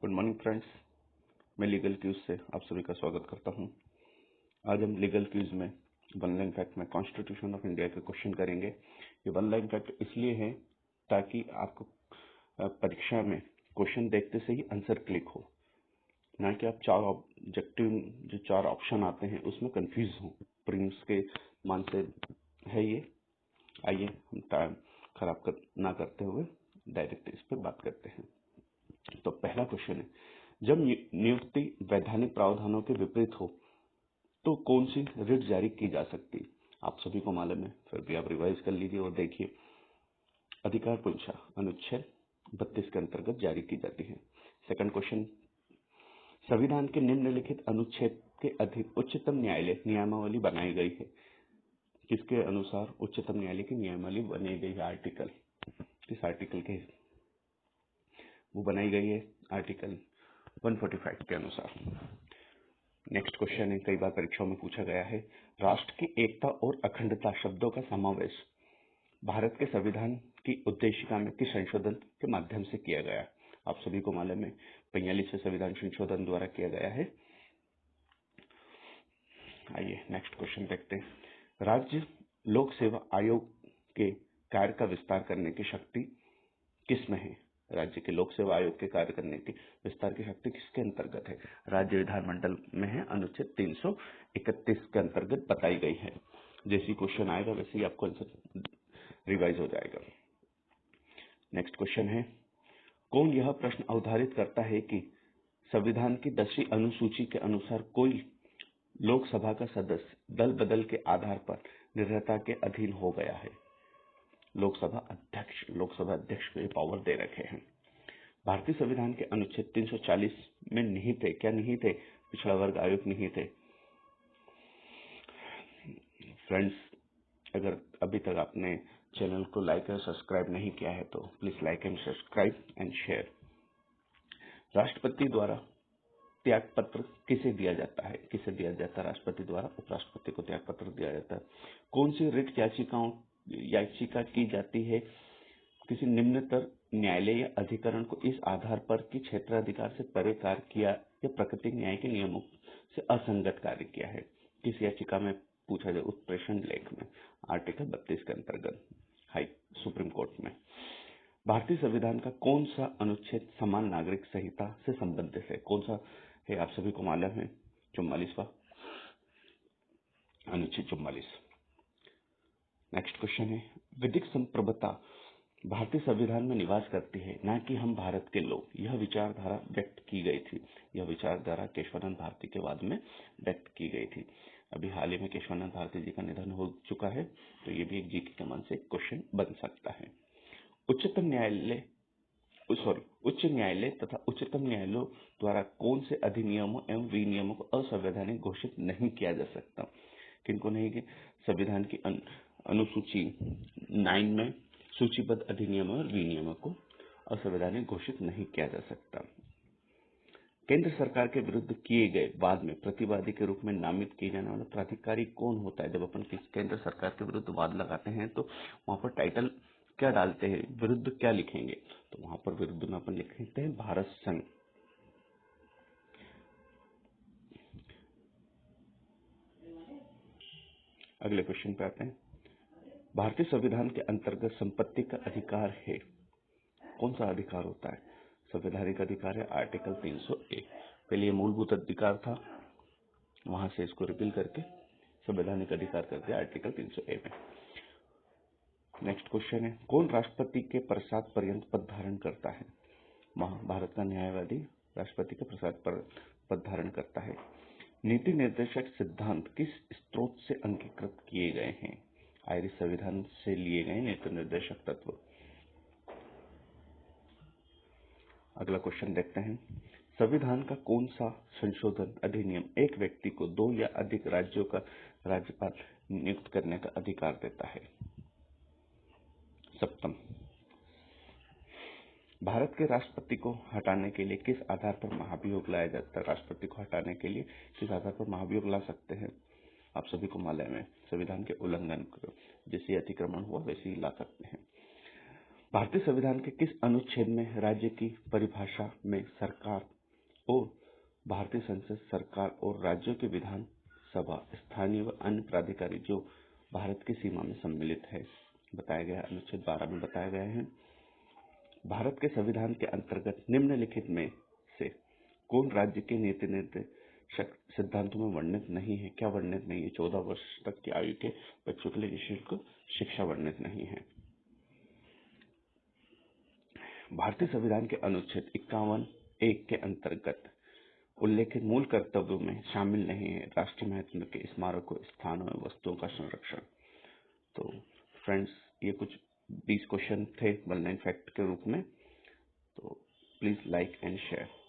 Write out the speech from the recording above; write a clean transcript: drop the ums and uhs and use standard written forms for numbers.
Good morning friends, मैं legal cues से आप सभी का स्वागत करता हूं। आज हम लीगल क्यूज में वन लाइन फैक्ट में कॉन्स्टिट्यूशन ऑफ इंडिया के क्वेश्चन करेंगे। ये वन लाइन फैक्ट इसलिए है ताकि आपको परीक्षा में क्वेश्चन देखते से ही आंसर क्लिक हो, ना कि आप चार ऑब्जेक्टिव जो चार ऑप्शन आते हैं उसमें कंफ्यूज हो। प्रीलिम्स के मान से है ये। आइए हम टाइम खराब ना करते हुए डायरेक्ट इस पर बात करते हैं। तो पहला क्वेश्चन है, जब नियुक्ति वैधानिक प्रावधानों के विपरीत हो तो कौन सी रिट जारी की जा सकती? आप सभी को मालूम है, फिर भी आप रिवाइज कर लीजिए और देखिए। अधिकार पुंजा अनुच्छेद 32 के अंतर्गत जारी की जाती है। सेकंड क्वेश्चन, संविधान के निम्नलिखित अनुच्छेद के अधीन उच्चतम न्यायालय नियमावली बनाई गई है। किसके अनुसार उच्चतम न्यायालय की नियमावली बनाई गई है? आर्टिकल, किस आर्टिकल के वो बनाई गई है? आर्टिकल 145 के अनुसार। नेक्स्ट क्वेश्चन है, कई बार परीक्षाओं में पूछा गया है, राष्ट्र की एकता और अखंडता शब्दों का समावेश भारत के संविधान की उद्देशिका में किस संशोधन के माध्यम से किया गया? आप सभी को मालूम है, 45वें संविधान संशोधन द्वारा किया गया है। आइए नेक्स्ट क्वेश्चन देखते हैं, राज्य लोक सेवा आयोग के कार्य का विस्तार करने की शक्ति किसमें है? राज्य के लोक सेवा आयोग के कार्य करने की विस्तार की शक्ति किसके अंतर्गत है? राज्य विधानमंडल में है, अनुच्छेद 331 के अंतर्गत बताई गई है। जैसी क्वेश्चन आएगा वैसे ही आपको आंसर रिवाइज हो जाएगा। नेक्स्ट क्वेश्चन है, कौन यह प्रश्न अवधारित करता है कि संविधान की 10वीं अनुसूची के अनुसार कोई लोकसभा का सदस्य दल बदल के आधार पर निर्णयता के अधीन हो गया है? लोकसभा अध्यक्ष को ये पावर दे रखे हैं। भारतीय संविधान के अनुच्छेद 340 में निहित है, क्या निहित है? पिछड़ा वर्ग आयोग निहित है। फ्रेंड्स, अगर अभी तक आपने चैनल को लाइक और सब्सक्राइब नहीं किया है तो please like and subscribe and share. राष्ट्रपति द्वारा त्याग पत्र किसे दिया जाता है? किसे दिया जाता है? राष्ट्रपति द्वारा उपराष्ट्रपति को त्याग पत्र दिया जाता है। कौन सी रिट याचिका की जाती है किसी निम्नतर न्यायालय या अधिकरण को इस आधार पर कि क्षेत्राधिकार से परे कार्य किया या प्राकृतिक न्याय के नियमों से असंगत कार्य किया है? किस याचिका में पूछा जाए? उत्प्रेषण लेख में, आर्टिकल 32 के अंतर्गत सुप्रीम कोर्ट में। भारतीय संविधान का कौन सा अनुच्छेद समान नागरिक संहिता से संबंधित है? कौन सा है? आप सभी को मालूम है, 44वां अनुच्छेद 44। नेक्स्ट क्वेश्चन है, विधिक संप्रभुता भारतीय संविधान में निवास करती है, ना कि हम भारत के लोग। यह विचारधारा व्यक्त की गई थी। यह विचारधारा केशवानंद भारती के बाद में व्यक्त की गई थी। अभी हाल ही में केशवानंद भारती जी का निधन हो चुका है, तो ये भी एक जीके के मन से क्वेश्चन बन सकता है। उच्च न्यायालय तथा उच्चतम न्यायालयों द्वारा कौन से अधिनियमों एवं विनियमों को असंवैधानिक घोषित नहीं किया जा सकता? किनको नहीं? कि संविधान की अनुसूची 9 में सूचीबद्ध अधिनियमों और विनियमों को असंवैधानिक घोषित नहीं किया जा सकता। केंद्र सरकार के विरुद्ध किए गए वाद में प्रतिवादी के रूप में नामित किए जाने वाला प्राधिकारी कौन होता है? जब अपन केंद्र सरकार के विरुद्ध वाद लगाते हैं तो वहां पर टाइटल क्या डालते हैं? विरुद्ध क्या लिखेंगे? तो वहां पर विरुद्ध में अपन लिखते हैं भारत संघ। अगले क्वेश्चन पे आते हैं, भारतीय संविधान के अंतर्गत संपत्ति का अधिकार है। कौन सा अधिकार होता है? संवैधानिक अधिकार है, आर्टिकल 301। पहले ये मूलभूत अधिकार था, वहां से इसको रिपील करके संवैधानिक अधिकार कर दिया आर्टिकल 301 में। नेक्स्ट क्वेश्चन है, कौन राष्ट्रपति के प्रसाद पर्यंत पद धारण करता है? भारत का न्यायवादी राष्ट्रपति के प्रसाद पर पद धारण करता है। नीति निर्देशक सिद्धांत किस स्रोत से अंगीकृत किए गए हैं? आयरिश संविधान से लिए गए नीति निर्देशक तत्व। अगला क्वेश्चन देखते हैं, संविधान का कौन सा संशोधन अधिनियम एक व्यक्ति को 2 या अधिक राज्यों का राज्यपाल नियुक्त करने का अधिकार देता है? 7वां, भारत के राष्ट्रपति को हटाने के लिए किस आधार पर महाभियोग लाया जाता है? राष्ट्रपति को हटाने के लिए किस आधार पर महाभियोग ला सकते हैं? आप सभी को मालूम है, संविधान के उल्लंघन को, जैसे अतिक्रमण हुआ वैसे ही ला सकते हैं। भारतीय संविधान के किस अनुच्छेद में राज्य की परिभाषा में सरकार और भारतीय संसद, सरकार और राज्यों के विधान सभा, स्थानीय व अन्य प्राधिकारी जो भारत की सीमा में सम्मिलित है बताया गया है। अनुच्छेद 12 में बताया गया है। भारत के संविधान के अंतर्गत निम्नलिखित में से कौन राज्य के नीति निर्देशक सिद्धांतों में वर्णित नहीं है? क्या वर्णित नहीं है? 14 वर्ष तक की आयु के बच्चों के लिए निःशुल्क शिक्षा वर्णित नहीं है। भारतीय संविधान के अनुच्छेद 51(1) के अंतर्गत उल्लेखित मूल कर्तव्यों में शामिल नहीं है राष्ट्रीय महत्व के स्मारकों, स्थानों एवं वस्तुओं का संरक्षण। तो फ्रेंड्स, ये कुछ 20 क्वेश्चन थे वन लाइन फैक्ट के रूप में। तो प्लीज लाइक एंड शेयर।